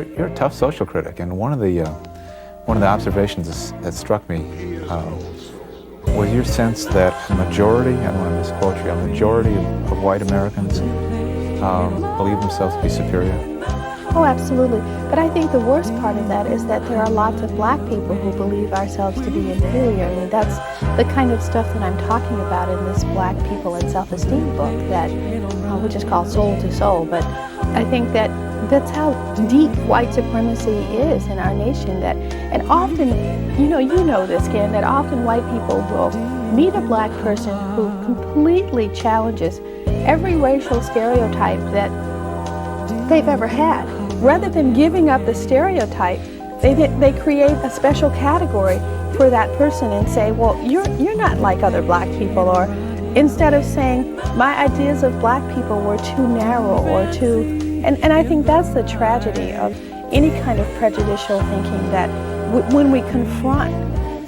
you're a tough social critic, and one of the observations that struck me was your sense that a majority, I don't want to misquote you, a majority of white Americans believe themselves to be superior. Oh, absolutely. But I think the worst part of that is that there are lots of black people who believe ourselves to be inferior. I mean, that's the kind of stuff that I'm talking about in this Black People and Self-Esteem book, that which is called Soul to Soul. But I think that that's how deep white supremacy is in our nation. That, and often, you know this, Ken, that often white people will meet a black person who completely challenges every racial stereotype that they've ever had. Rather than giving up the stereotype, they create a special category for that person and say, well, you're not like other black people. Or instead of saying, my ideas of black people were too narrow or too... And I think that's the tragedy of any kind of prejudicial thinking, that when we confront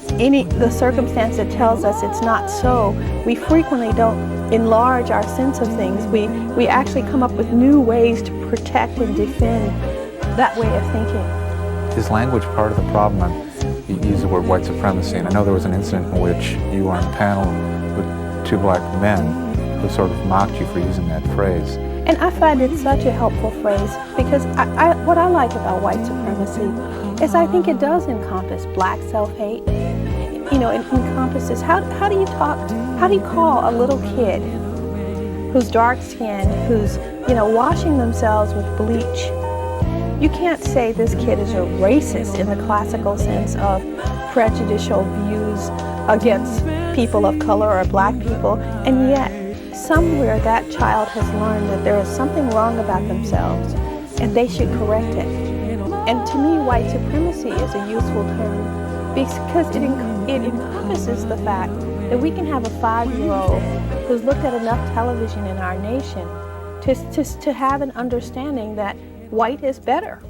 the circumstance that tells us it's not so, we frequently don't enlarge our sense of things. We actually come up with new ways to protect and defend that way of thinking. Is language part of the problem? You use the word white supremacy, and I know there was an incident in which you were on a panel with two black men who sort of mocked you for using that phrase. And I find it such a helpful phrase, because what I like about white supremacy is I think it does encompass black self-hate. You know, it encompasses, how do you call a little kid who's dark-skinned, who's, washing themselves with bleach? You can't say this kid is a racist in the classical sense of prejudicial views against people of color or black people, and yet somewhere that child has learned that there is something wrong about themselves and they should correct it. And to me, white supremacy is a useful term because it encompasses the fact that we can have a 5-year-old who's looked at enough television in our nation to have an understanding that white is better.